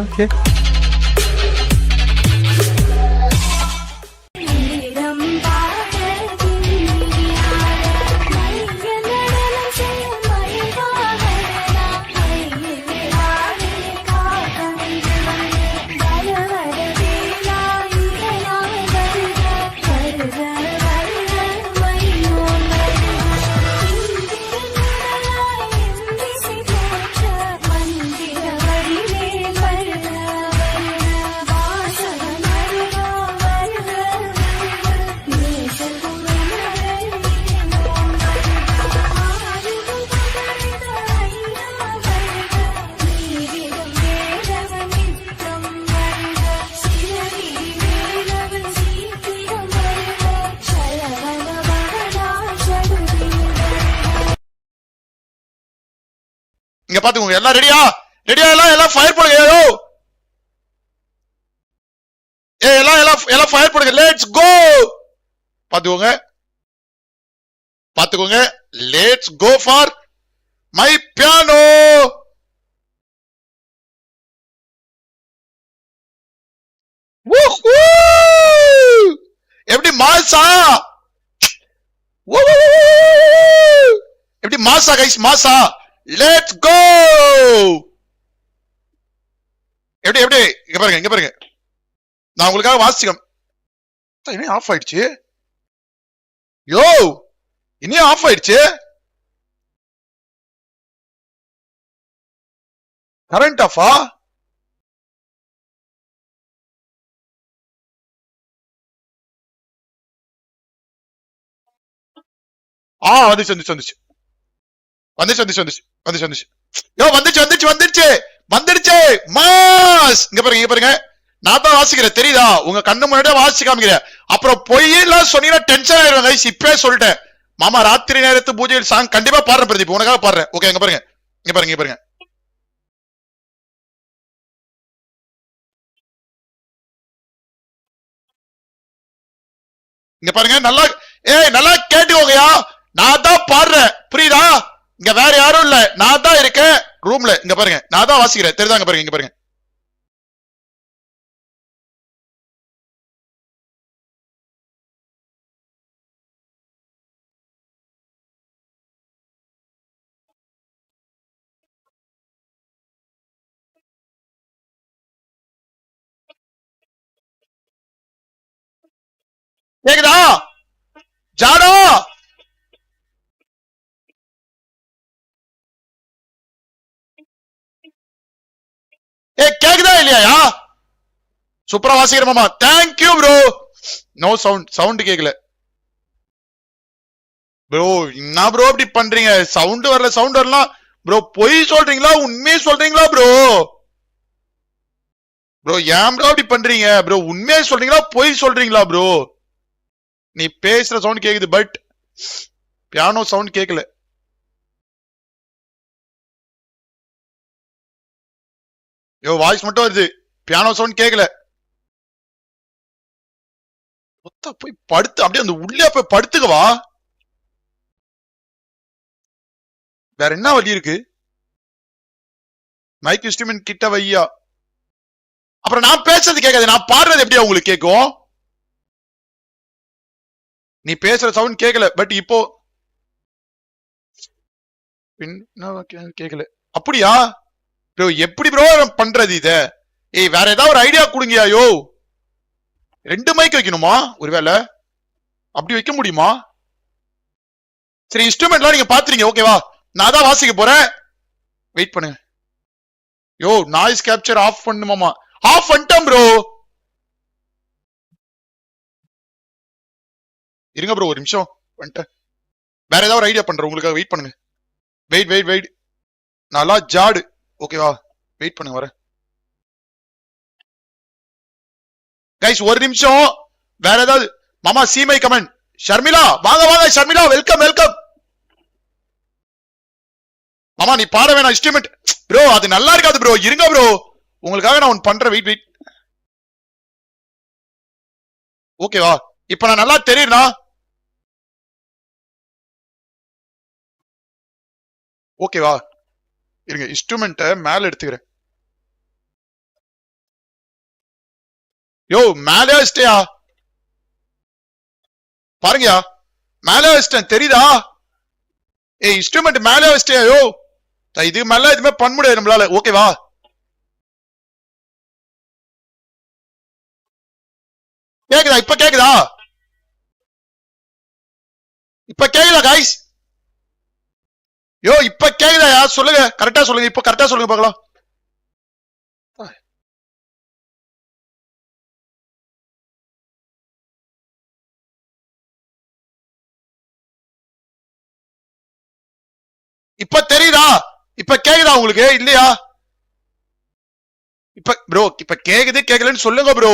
Okay. இங்க பாத்துக்கோங்க, எல்லாம் ரெடியா? ரெடியா? எல்லாம் ஃபயர் போடுங்க. எல்லாம் ஃபயர் போடுங்க. Let's go. பாத்துக்கோங்க, பாத்துக்கோங்க. Let's go for my piano. எப்படி மாசா? எப்படி மாசா கைஸ்? மாசா. Let's go. எப்படி எப்படி? இங்க பாருங்க, இங்க பாருங்க. நான் உங்களுக்காக வாசிக்கம். என்ன ஆஃப் ஆயிடுச்சு? யோ, இன்னும் ஆஃப் ஆயிடுச்சு. கரண்ட் ஆஃபா? வந்துச்சு வந்துச்சு வந்துச்சு வந்துச்சு வந்துச்சு வந்துச்சு வந்துச்சு வந்துச்சு. யோ, வந்துச்சு வந்துச்சு வந்துருச்சு வந்துருச்சு. மாஸ். இங்க பாருங்க, இங்க பாருங்க. நான் தான் வாசிக்கிறேன், தெரியுதா? உங்க கண்ணு முன்னாடியே வாசிச்சு காமிக்கிறேன். அப்புறம் பொய்யெல்லாம் சொன்னீங்கன்னா டென்ஷன் ஆயிரும் கைஸ். இப்பவே சொல்லிட்டேன். மாமா ராத்திரி நேரத்து பூஜையில் சாங் கண்டிப்பா பாடுறேன் பிரதீப், உனக்காக பாடுறேன். ஓகே, இங்க பாருங்க, இங்க பாருங்க, இங்க பாருங்க. இங்க பாருங்க, நல்லா நல்லா கேட்டுக்கோங்கயா. நான் தான் பாடுறேன், புரியுதா? இங்க வேற யாரும் இல்ல, நான் தான் இருக்கேன் ரூம்ல. இங்க பாருங்க, நான் தான் வாசிக்கிறேன், தெரியுதா? இங்க பாருங்க, இங்க பாருங்க. கேக்குதா ஜாடோ? கேக்குதா இல்லையா? சூப்பரா வாசிக்கிறேன் மாமா. Thank you bro. No sound, sound கேக்கல ப்ரோ. என்ன ப்ரோ இப்படி பண்றீங்க? சவுண்ட் வரல, சவுண்ட் வரலாம் ப்ரோ. பொய் சொல்றீங்களா உண்மையை சொல்றீங்களா ப்ரோ? ப்ரோ ஏன் ப்ரோ இப்படி பண்றீங்க ப்ரோ? உண்மையை சொல்றீங்களா பொய் சொல்றீங்களா ப்ரோ? நீ பேசுற சவுண்ட் கேக்குது, பட் பியானோ சவுண்ட் கேக்கல. யோ, வாய்ஸ் மட்டும் வருது, பியானோ சவுண்ட் கேக்கல. போய் படுத்து, அப்படியே அந்த உள்ளே போய் படுத்துக்கவா. வேற என்ன வழி இருக்கு? மைக் இன்ஸ்ட்ருமெண்ட் கிட்ட வையா. அப்புறம் நான் பேசுறது கேட்காது, நான் பாடுறது எப்படி உங்களுக்கு கேட்கும்? நீ பேசுற சவுண்ட் கேட்கல, பட் இப்போ கேட்கல. அப்படியா ப்ரோ? எப்படி ப்ரோ பண்றது இத? வேற ஏதாவது ஒரு ஐடியா கொடுங்கயா. யோ, 2 மைக் வைக்கணுமா? ஒருவேளை அப்படி வைக்க முடியுமா? சரி, இன்ஸ்ட்ருமெண்ட்லாம் நீங்க பாத்துறீங்க, ஓகேவா? நான் தான் வாசிக்க போறேன், வெயிட் பண்ணுங்க. யோ, நாய்ஸ் கேப்சர் ஆஃப் பண்ணுமாமா? ஆஃப் பண்ணிட்டேன் ப்ரோ. இருங்க ப்ரோ, ஒரு நிமிஷம் வந்துட்டேன். வேற ஏதாவது ஒரு ஐடியா பண்றேன் உங்களுக்காக, வெயிட் பண்ணுங்க. Wait wait wait. நல்லா ஜாடு, ஓகேவா? வெயிட் பண்ணுங்க, வரேன் கைஸ், ஒரு நிமிஷம். வேற ஏதாவது மாமா? சீமை கமெண்ட். ஷர்மிளா வாங்க வாங்க. Sharmila welcome welcome. மாமா நீ பாட வேணாம், இன்ஸ்ட்ருமெண்ட் ப்ரோ அது நல்லா இருக்காது ப்ரோ. இருங்க ப்ரோ, உங்களுக்காக நான் ஒன்னு பண்றேன், வெயிட் வெயிட். ஓகேவா? இப்ப நான் நல்லா தெரியுறா? ஓகேவா? இருங்க, இன்ஸ்ட்ருமெண்ட்டை மேல எடுத்துக்கிறேன். யோ மேலே வச்சிட்டியா பாருங்கயா, மேலே வச்சிட்டேன் தெரியுதா? ஏய் இன்ஸ்ட்ருமெண்ட் மேலே வச்சிட்டியா? யோ இது மேல எதுவுமே பண்ண முடியாது நம்மளால. ஓகேவா? கேக்குதா? இப்ப கேக்குதா? இப்ப கேக்குதா கைஸ்? யோ இப்ப கேக்குதா? சொல்லுங்க, கரெக்டா சொல்லுங்க, இப்ப கரெக்டா சொல்லுங்க பாக்கலாம். இப்ப தெரியுதா? இப்ப கேக்குதா உங்களுக்கு இல்லையா? இப்ப ப்ரோ இப்ப கேக்குது கேக்கலன்னு சொல்லுங்க ப்ரோ.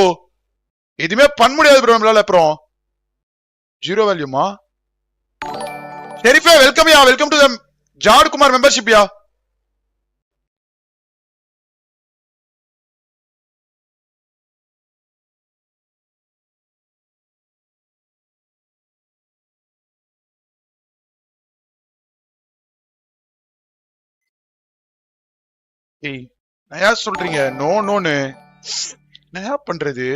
எதுவுமே பண்ண முடியாது ப்ரோ நம்மளால. அப்புறம் ஜீரோ வேல்யூமா? ஷெரீஃபே welcome yeah, welcome to the ஜாட் குமார் மெம்பர்ஷிப் யா. ஏய் நயா சொல்றீங்க நோ நோன்னு, நயா பண்றது?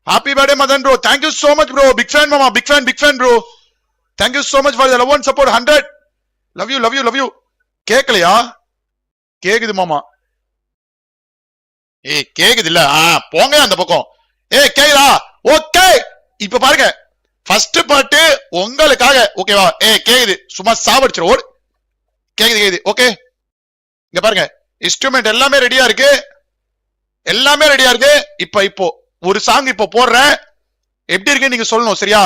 Happy birthday Madan bro, thank you so much bro. Big fan மாமா, big fan bro. Thank you so much for the love and support 100. Love you love you love you. கேக்கலையா? கேக்குது மாமா. ஏய் கேக்குது இல்ல? போங்க அந்த பக்கம். ஏய் கேக்குதா? ஓகே இப்ப பாருங்க, ஃபர்ஸ்ட் பாட்டு உங்களுக்காக. ஓகேவா? ஏய் கேக்குது, சும்மா சாவடிச்சிரு ஓடு. கேக்குது கேக்குது. ஓகே இங்க பாருங்க, இன்ஸ்ட்ருமெண்ட் எல்லாமே ரெடியா இருக்கு, எல்லாமே ரெடியா இருக்கு. இப்போ ஒரு சாங் இப்போ போடுறேன், எப்படி இருக்கு நீங்க சொல்லணும் சரியா?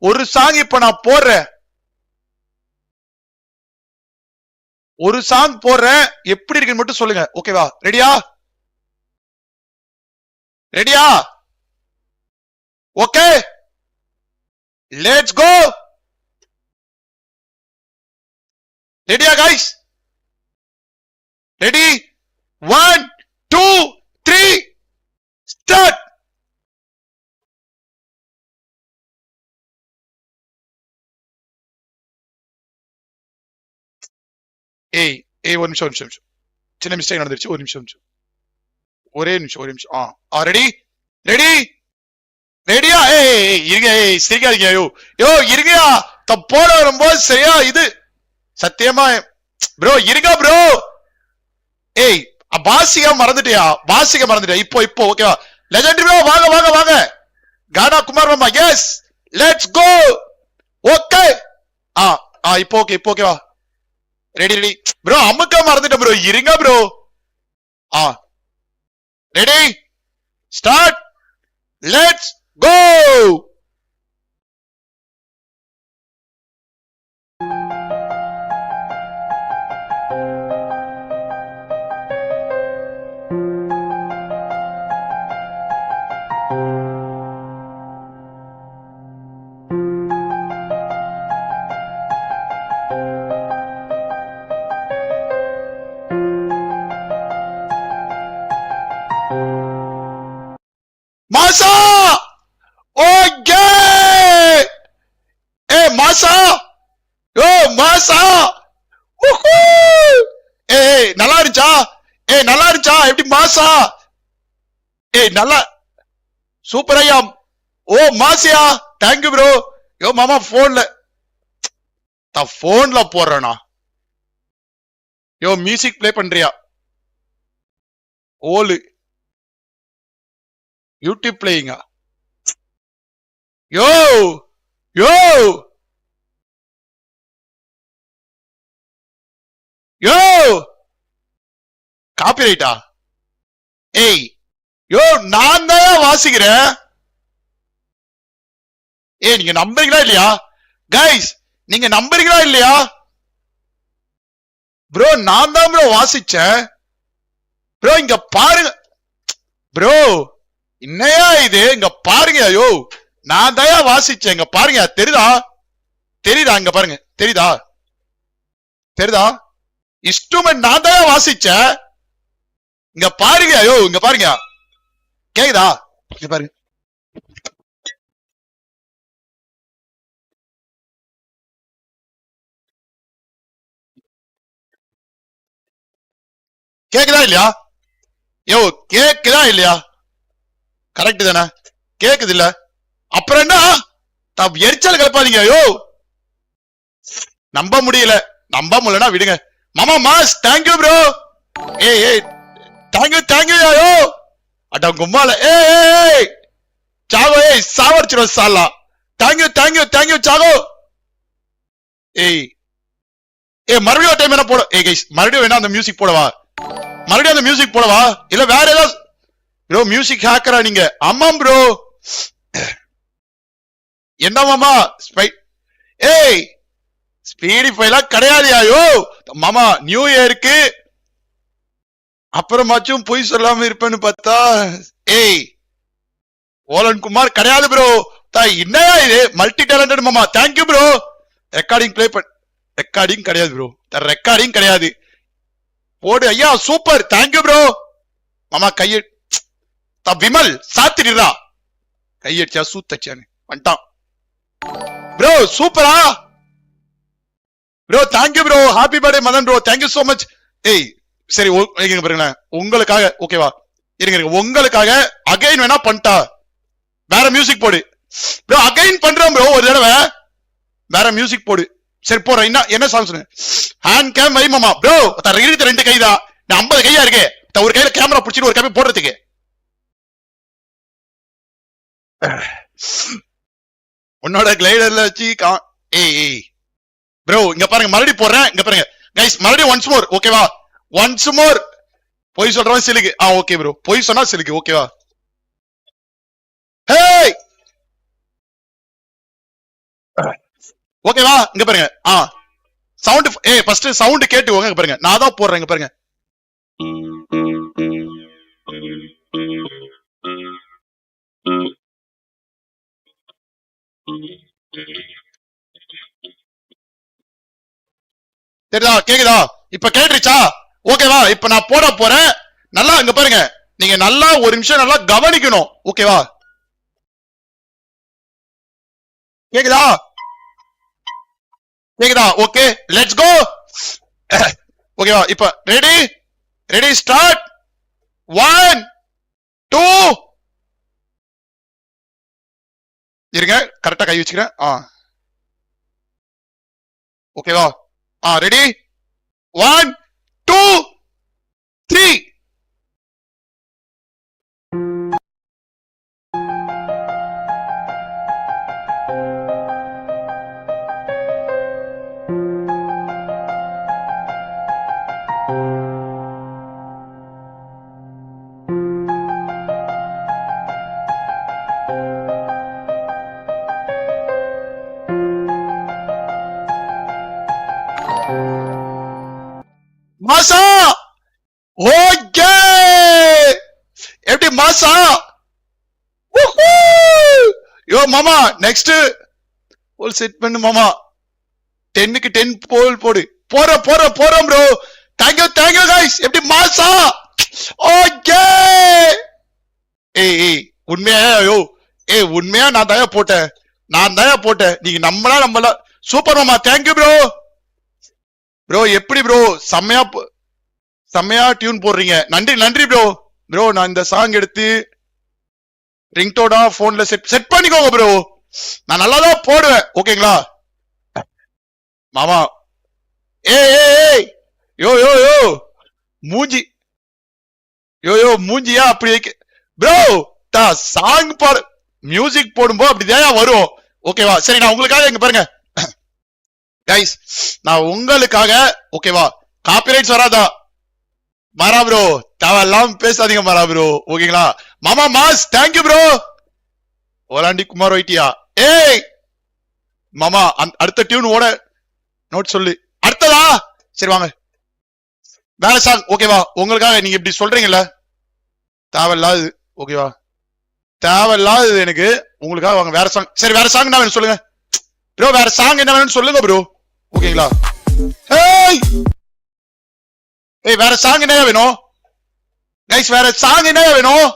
ஒரு சாங் இப்ப நான் போடுறேன், ஒரு சாங் போடுறேன், எப்படி இருக்குன்னு மட்டும் சொல்லுங்க. ஓகேவா? ரெடியா? ரெடியா? Okay let's go. ரெடியா கைஸ்? ரெடி? 1 2 3 ஸ்டார்ட். ஏய் ஏய் ஒரு நிமிஷம் ஒரு நிமிஷம், சின்ன மிஸ்டேக் நடந்துருச்சு. ஒரு நிமிஷம் ஒரே நிமிஷம் ஒரே நிமிஷம். ரெடி? ரெடி? ரெடியா? ஏய் இருங்க, ஏய் சிரிக்காதீங்க. யோ யோ இருங்கயா, போட வரும்போது சரியா இது சத்தியமா ப்ரோ இருங்க ப்ரோ. ஏய் பாசிகா மறந்துட்டியா? பாசிகா மறந்துட்டியா? இப்போ ஓகேவா? லெஜெண்டரி ப்ரோ வாங்க வாங்க வாங்க. கானா குமார் மாமா எஸ் லெட்ஸ் கோ. ஓகே இப்போ ஓகே, இப்போ ஓகேவா? Ready ready bro. அமுக்க மறந்துட்டேன் ப்ரோ, இருங்க bro. Ready start let's go. மாசா ஓகே. ஏ மாசா, ஓ மாசா. ஏய் நல்லா இருந்துச்சா? ஏய் நல்லா இருந்துச்சா? எப்படி மாசா? ஏய் நல்லா சூப்பர் ஐயா. ஓ மாசியா, தேங்க்யூ ப்ரோ. யோ மாமா போன்ல போடுறேனா? யோ மியூசிக் பிளே பண்றியா? ஓலு யூடியூப் பிளேயிங்கா? யோ யோ யோ காப்பி ரைட்டா? ஏய் யோ நான் தான் வாசிக்கிறேன். ஏய் நீங்க நம்புறீங்களா இல்லையா கைஸ்? நீங்க நம்புறீங்களா இல்லையா ப்ரோ? நான் தான் ப்ரோ வாசிச்சேன் ப்ரோ. இங்க பாருங்க ப்ரோ, என்னையா இது? இங்க பாருங்க. யோ நான் தயா வாசிச்சேன், இங்க பாருங்க. தெரியுதா? தெரியுதா? இங்க பாருங்க, தெரியுதா? தெரியுதா? இன்ஸ்ட்ருமெண்ட் நான் தயா வாசிச்சேன், இங்க பாருங்க. யோ இங்க பாருங்க, கேக்குதா? இங்க பாருங்க. கேக்குதா இல்லையா? யோ கேக்குதா இல்லையா? கரெக்ட் தானே? கேக்குது இல்ல? அப்புறம் என்ன எரிச்சல் கிளப்பாதீங்க. ஐயோ நம்ப முடியல. நம்ப முடியலன்னா விடுங்க. மாமா மாஸ் தேங்க்யூ ப்ரோ. ஏய் தேங்க்யூ ஐயோ. அட கும்மால ஏய் சாகோ சாவடிச்சிரும் சாலா. தேங்க்யூ சாகோ. ஏய் மறுபடியும் டைம் என்ன போட? கைஸ் மறுபடியும் வேணா அந்த மியூசிக் போடவா? மறுபடியும் அந்த மியூசிக் போடவா? இல்ல வேற ஏதாவது ப்ரோ மியூசிக் ஹேக்கரா நீங்க? ஆமாம் ப்ரோ. என்ன மாமா ஏய் ஸ்பீடிஃபைலாம் கிடையாதுயாயோ மாமா. நியூ இயருக்கு அப்புறமாச்சும் பொய் சொல்லாம இருப்பேன்னு பார்த்தா ஏய் ஓலன் குமார் கிடையாது ப்ரோ. என்னயா இது மல்டி டேலண்டட் மாமா. Thank you bro. Recording play recording கிடையாது ப்ரோ. ரெக்கார்டிங் கிடையாது. போடு ஐயா சூப்பர். Thank you bro. மாமா கைய விமல் சாத்திடுறா. கையடிச்சா சூத்தச்சான்னு வந்துட்டான் ப்ரோ. சூப்பரா bro. Thank you bro. Happy birthday Madan bro. Thank you so much. ஏய் சரி பாருங்களேன் உங்களுக்காக. ஓகேவா இருங்க உங்களுக்காக அகைன் வேணா பண்ணிட்டா. வேற மியூசிக் போடு ப்ரோ. அகைன் பண்றோம் ப்ரோ. ஒரு தடவை வேற மியூசிக் போடு. சரி போறேன். என்ன சாங் சொன்ன? ஹேண்ட் கேம் வை மாமா ப்ரோ. இருக்கு 2 கை தான். 50 கையா இருக்கு. ஒரு கையில கேமரா பிடிச்சிட்டு ஒரு கை போடுறதுக்கு. உன்னோட கிளைடர்ல வச்சு ஏய் ப்ரோ இங்க பாருங்க மறுபடியும் போடுறேன். இங்க பாருங்க கைஸ் மறுபடியும் ஒன்ஸ் மோர். ஓகேவா ஒன்ஸ் மோர். பொய் சொல்றவன் சிலுக்கு. Okay bro. பொய் சொன்னா சிலுக்கு. ஓகேவா ஹேய் ஓகேவா இங்க பாருங்க. சவுண்ட் ஃபர்ஸ்ட் சவுண்ட் கேட்டுவோங்க. இங்க பாருங்க நான் தான் போடுறேன். இங்க பாருங்க தெரியுதா? கேக்குதா? இப்ப கேட்டுருச்சா? ஓகேவா இப்ப நான் போட போறேன். நல்லா இங்க பாருங்க. நீங்க நல்லா ஒரு நிமிஷம் நல்லா கவனிக்கணும். ஓகேவா கேக்குதா? கேக்குதா? Okay let's go. ஓகேவா இப்ப ரெடி ஸ்டார்ட். 1 2 இருங்க கரெக்டா கை வச்சுக்கிறேன். ஓகேவா ரெடி 1 2 3. மாசா ஓகே எப்படி மாசா? யோ மாமா நெக்ஸ்ட் போல் செட் பண்ணு மாமா. 10க்கு 10 போல் போடு. போறோம் ப்ரோ. Thank you guys. எப்படி மாசா? ஓகே. ஏய் உண்மையா? உண்மையா நான் தயா போட்டேன். நீங்க நம்மளா சூப்பர் மாமா. Thank you bro. ப்ரோ எப்படி ப்ரோ செம்மையா டியூன் போடுறீங்க. நன்றி ப்ரோ. ப்ரோ நான் இந்த சாங் எடுத்து ரிங்டோனா போன்ல செட் பண்ணிக்கோங்க ப்ரோ. நான் நல்லாதான் போடுவேன். ஓகேங்களா மாமா? ஏய் யோ மூஞ்சியா அப்படி ப்ரோ. சாங் பாடு மியூசிக் போடும்போது அப்படிதான் வரும். ஓகேவா சரி நான் உங்களுக்காக இங்க பாருங்க கைஸ். நான் உங்களுக்காக ஓகேவா காப்பிரைட்ஸ் வராதா? மாறா ப்ரோ தேவையெல்லாம் பேசாதீங்க மாறா ப்ரோ. ஓகேங்களா மாமா மாஸ். Thank you bro. ஓலாண்டி குமார் வைட்டியா? ஏய் மாமா அடுத்த டியூன் ஓட நோட் சொல்லு. அடுத்ததா சரி வாங்க வேற சாங். ஓகேவா உங்களுக்காக. நீங்க இப்படி சொல்றீங்கல்ல தேவையில்லாது. ஓகேவா தேவையில்லாது எனக்கு. உங்களுக்காக வாங்க வேற சாங். சரி வேற சாங் என்ன வேணும் சொல்லுங்க ப்ரோ. வேற சாங் என்ன வேணும்னு சொல்லுங்க ப்ரோ. ஓகேங்களா வேற சாங் என்ன வேணும் கைஸ்? வேற சாங் என்ன வேணும்?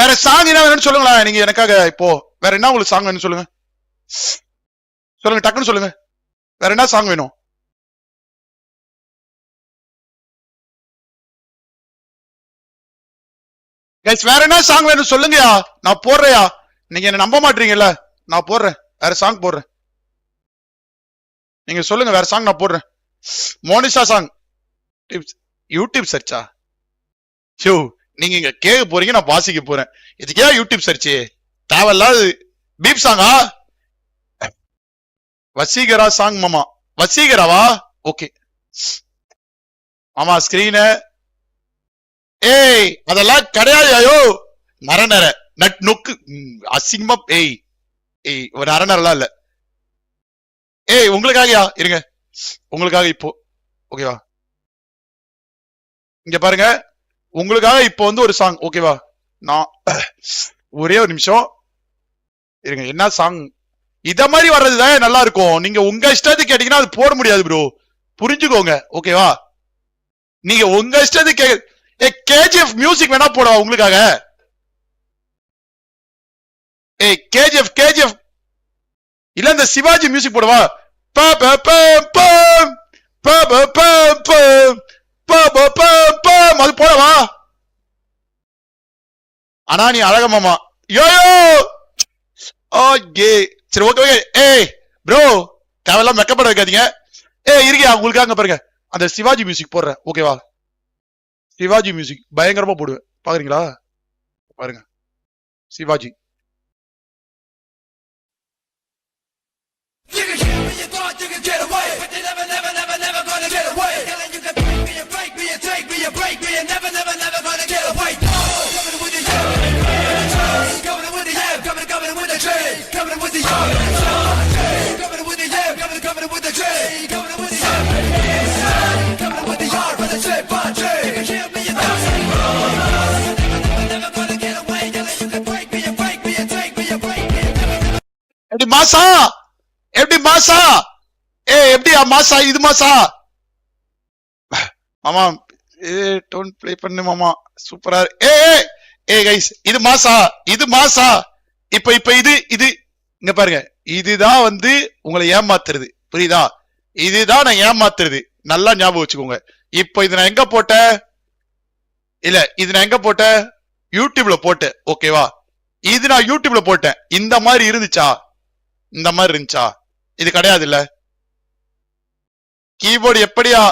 வேற சாங் என்ன வேணும்னு சொல்லுங்களேன் நீங்க எனக்காக. இப்போ வேற என்ன உங்களுக்கு சாங் வேணும் சொல்லுங்க. டக்குன்னு சொல்லுங்க. வேற என்ன சாங் வேணும்? கைஸ் வேற என்ன சாங் வேணும் சொல்லுங்கயா, நான் போடுறேயா. நீங்க என்ன நம்ப மாட்டீங்கல்ல, நான் போடுறேன், வேற சாங் போடுறேன். நீங்க சொல்லுங்க வேற சாங் நான் போடுறேன். Monisha song YouTube Charcha? Show நீங்க இங்க கேட்க போறீங்க, நான் வாசிக்க போறேன். இதுக்கே யூடியூப் சர்ச்சு தேவையில்லாது. பீப் சாங்கா? வசீகரா சாங் மாமா. வசீகராவா? ஓகே மாமா ஸ்கிரீன. ஏய் அதெல்லாம் கிடையாது. நரநர நட் நொக்கு அசிங்கமா. ஏய் ஏய் ஒரு நரநரெல்லாம் இல்ல. ஏய் உங்களுக்காகயா இருங்க, உங்களுக்காக இப்போ ஓகேவா. இங்க பாருங்க, உங்களுக்காக இப்போ வந்து ஒரு சாங் ஓகேவா. நான் ஒரே ஒரு நிமிஷம் இருங்க. என்ன சாங்? இத மாதிரி வர்றதுதான் நல்லா இருக்கும். நீங்க உங்க இஷ்டத்துக்கு கேட்டீங்கன்னா அது போட முடியாது ப்ரோ, புரிஞ்சுக்கோங்க ஓகேவா. நீங்க உங்க இஷ்டத்துக்கு கேஜிஎஃப் மியூசிக் வேணா போடவா உங்களுக்காக? ஏய் கேஜிஎஃப் கேஜிஎஃப் இல்ல இந்த சிவாஜி மியூசிக் போடவா? அது போடவா? ஆனா நீ அழக மாமா. யோயோ ஓகே சரி ஓகே ஓகே. ஏய் ப்ரோ தேவையெல்லாம் மெக்கப்பட வைக்காதீங்க. ஏய் இருக்கியா உங்களுக்காக பாருங்க அந்த சிவாஜி மியூசிக் போடுறேன் ஓகேவா. சிவாஜி மியூசிக் பயங்கரமா போடுவேன், பாக்குறீங்களா? பாருங்க சிவாஜி. எப்படி மாசா? எப்படி மாசா? ஏ எப்படியா மாசா? இது மாசா மாமா? டோன் ப்ளே பண்ணு மாமா, சூப்பரா. ஏ ஏ கைஸ் இது மாசா, இது மாசா. இப்ப இப்ப இது இது இங்க பாருங்க, இதுதான் வந்து உங்களை ஏமாத்துறது, புரியுதா? இதுதான் நான் ஏமாத்துறது, நல்லா ஞாபகம் வச்சுக்கோங்க. இப்ப இது நான் எங்க போட்டேன்? இல்ல இது நான் எங்க போட்டேன்? யூடியூப்ல போட்டேன் ஓகேவா. இது நான் யூடியூப்ல போட்டேன். இந்த மாதிரி இருந்துச்சா? இந்த மாதிரி இருந்துச்சா? இது கிடையாது இல்ல. கீபோர்டு எப்படியா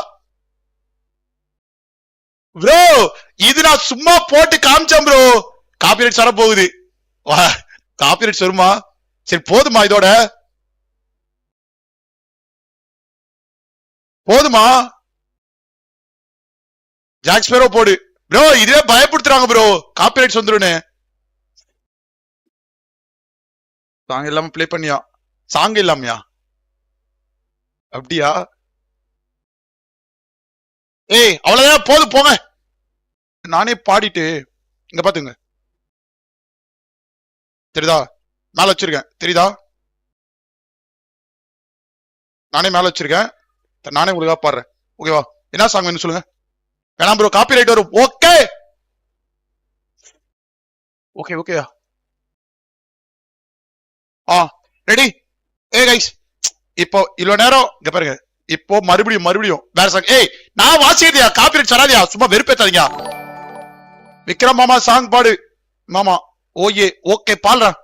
ப்ரோ? இது நான் சும்மா போட்டு காமிச்சேன் ப்ரோ. காப்பிரைட் வர போகுது. காப்பிரைட் வருமா? சரி போதுமா, இதோட போதுமா? ஜாக் ஸ்பேரோ போடு ப்ரோ. இதுவே பயப்படுத்துறாங்க ப்ரோ, காப்பிரைட்ஸ் வந்துருன்னு. சாங் இல்லாம பிளே பண்ணியா? சாங் இல்லாமையா? அப்படியா? ஏய் அவ்வளவுதான் போதும் போங்க. நானே பாடிட்டு இங்க பாத்துங்க, தெரியுதா? மேல வச்சிருக்கேன் தெரியுதா? நானே மேல வச்சிருக்கேன், நானே உங்களுக்காக பாடுறேன் ஓகேவா. என்ன சாங் வேணும் சொல்லுங்க. வேணாம் ப்ரோ காப்பி ரைட் வரும். ஓகே ஓகே ஓகேயா. ரெடி? ஏ கைஸ் இப்போ இவ்வளவு நேரம் இங்க பாருங்க, இப்போ மறுபடியும் மறுபடியும் வேற சாங். ஏய் நான் வாசிக்கிறதியா, காப்பி ரைட் வராதியா, சும்மா வெறுப்பேத்தாதீங்க. விக்ரம் மாமா சாங் பாடு மாமா. ஓயே ஓகே பாடுறேன்.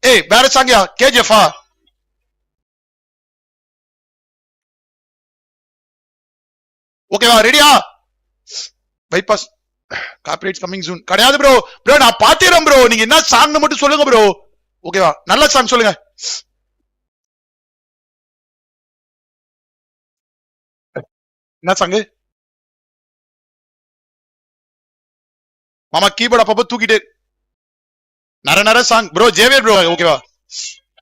ஏய் வேற சாங்யா? கேஜிஎஃபா? ஓகேவா ரெடியா? பைபாஸ் காப்பிரைட்ஸ் கமிங் சூன் கிடையாது ப்ரோ. ப்ரோ நான் பாத்திரேன் ப்ரோ, நீங்க என்ன சாங் மட்டும் சொல்லுங்க ப்ரோ ஓகேவா. நல்ல சாங் சொல்லுங்க. என்ன சாங் மாமா? கீபோர்ட் அப்பப்போ தூக்கிட்டு நர நர சாங் ப்ரோ. ஜேவியர் ப்ரோ ஓகேவா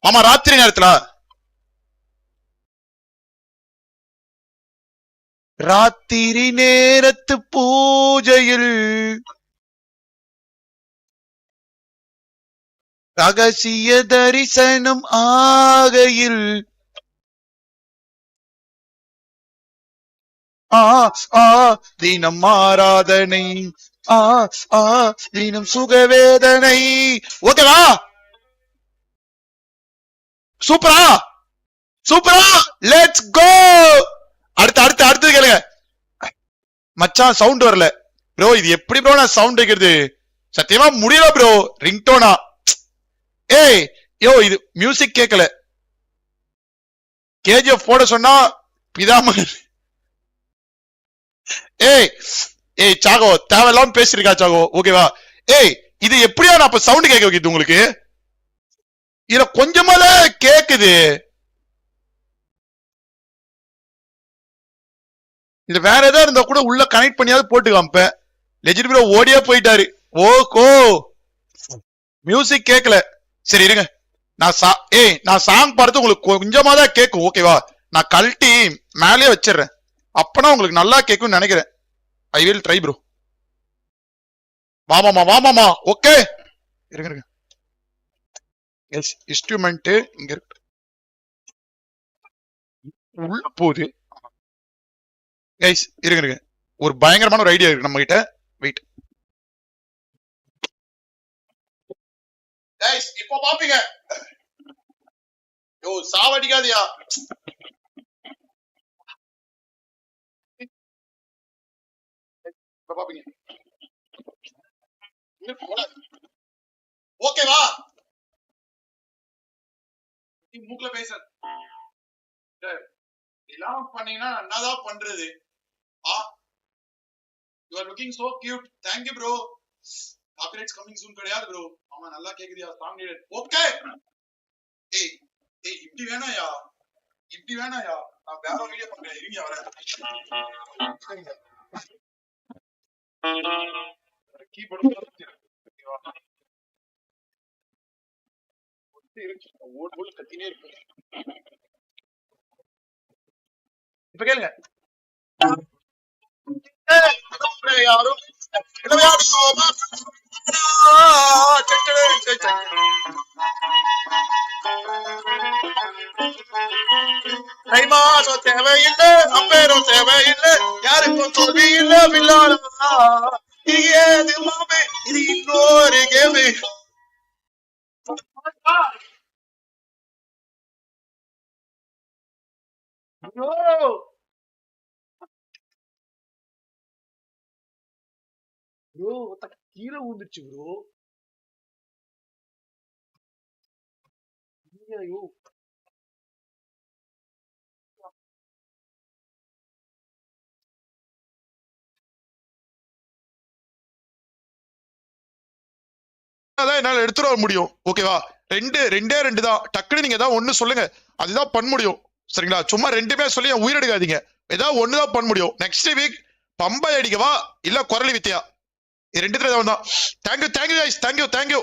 மாமா? ராத்திரி நேரத்துல ராத்திரி நேரத்து பூஜையில் ரகசிய தரிசனம் ஆகையில் தினம் ஆராதனை தினம் சுகவேதனை. ஓகேவா? சூப்பரா சூப்பரா. Let's go. அடுத்து அடுத்து அடுத்து கேளுங்க மச்சான். சவுண்ட் வரல ப்ரோ, இது எப்படி ப்ரோ நான் சவுண்ட் வைக்கிறது? சத்தியமா முடியல ப்ரோ. ரிங்டோனா ஏய் யோ இது மியூசிக் கேட்கல. கேஜிஎஃப் போட சொன்னா பிதாம. ஏய் ஏய் சாகோ தேவையில்லாம பேசிருக்கா சாகோ. ஓகேவா? ஏய் இது எப்படியா நான் அப்ப சவுண்ட் கேட்க வைக்கிது உங்களுக்கு? இதுல கொஞ்சமால கேக்குது. இது வேற ஏதாவது இருந்தா கூட உள்ள கனெக்ட் பண்ணியாவது போட்டு காமிப்ப. லெஜிட் ப்ரோ ஓடியா போயிட்டாரு. ஓகோ மியூசிக் கேட்கல. சரி இருங்க, நான் சாங் பாடுறது உங்களுக்கு கொஞ்சமா தான் கேட்கும். ஓகேவா? நான் கழட்டி மேலே வச்சிடுறேன். அப்பனா உங்களுக்கு நல்லா கேட்கும் நினைக்கிறேன். I will try bro. வாமாமா ஓகே இருங்க. எஸ் இன்ஸ்ட்ருமெண்ட் இங்க இருக்கு உள்ள போகுது. கைஸ் இருங்க, ஒரு பயங்கரமான ஒரு ஐடியா இருக்கு நம்ம கிட்ட. வெயிட் கைஸ், இப்போ பாப்பீங்க. யோ சாவடிக்காதியா. இப்போ பாப்பீங்க. ஓகேவா? மூக்குல பேச எல்லாம் பண்ணீங்கன்னா என்னதான் பண்றது? You are looking so cute. Thank you bro. Copyrights coming soon கிடையாது bro. ஆமா நல்லா கேக்குதியா சாங் நீட். ஓகே. ஏய் இப்படி வேணாயா. நான் வேற வீடியோ பண்றேன். இருங்க வரேன். கீபோர்ட் ஓடு கத்தினே இருக்கு. இப்ப கேளுங்க. தேவையில்லை அப்பேரும் தேவையில்லை யாருக்கும் தோல்வி இல்லை பிள்ளாரு ஏது மாமே இது இன்னொரு கேமு. ப்ரோ கீழே ஊந்துச்சு ப்ரோ. ஐயோ என்னால எடுத்துட்டு வர முடியும். ஓகேவா? ரெண்டே தான். டக்குனு நீங்க ஏதாவது ஒண்ணு சொல்லுங்க, அதுதான் பண்ண முடியும். சரிங்களா? சும்மா ரெண்டுமே சொல்லி உயிரெடுக்காதீங்க. ஏதாவது ஒண்ணுதான் பண்ண முடியும். நெக்ஸ்ட் வீக் பம்பை அடிக்கவா இல்ல குரலி வித்தியா? ரெண்டு தான். Thank you guys. தேங்க்யூ